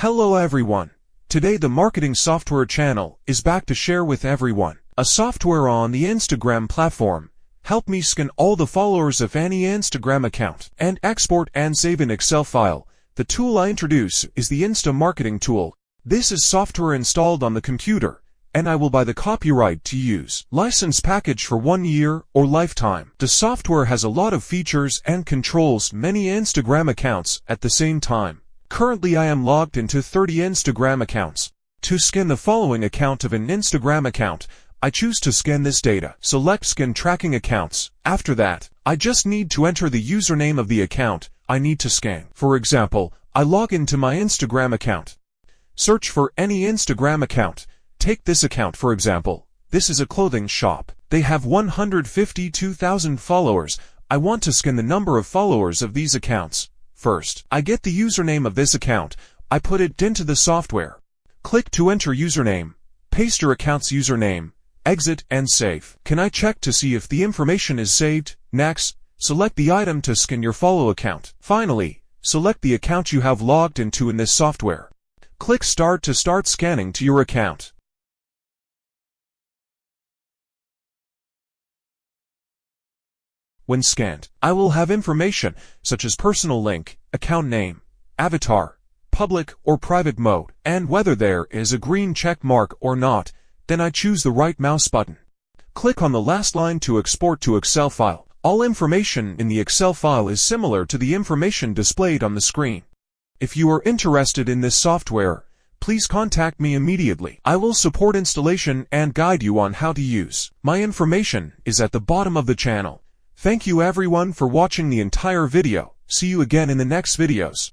Hello everyone. Today the marketing software channel is back to share with everyone a software on the Instagram platform. Help me scan all the followers of any Instagram account and export and save an Excel file. The tool I introduce is the Insta Marketing tool. This is software installed on the computer, and I will buy the copyright to use license package for 1 year or lifetime. The software has a lot of features and controls many Instagram accounts at the same time. Currently I am logged into 30 Instagram accounts. To scan the following account of an Instagram account, I choose to scan this data. Select Scan Tracking Accounts. After that, I just need to enter the username of the account I need to scan. For example, I log into my Instagram account. Search for any Instagram account. Take this account for example. This is a clothing shop. They have 152,000 followers. I want to scan the number of followers of these accounts. First, I get the username of this account. I put it into the software. Click to enter username. Paste your account's username. Exit and save. Can I check to see if the information is saved? Next, select the item to scan your follow account. Finally, select the account you have logged into in this software. Click Start to start scanning to your account. When scanned, I will have information such as personal link, account name, avatar, public or private mode, and whether there is a green check mark or not. Then I choose the right mouse button. Click on the last line to export to Excel file. All information in the Excel file is similar to the information displayed on the screen. If you are interested in this software, please contact me immediately. I will support installation and guide you on how to use. My information is at the bottom of the channel. Thank you everyone for watching the entire video. See you again in the next videos.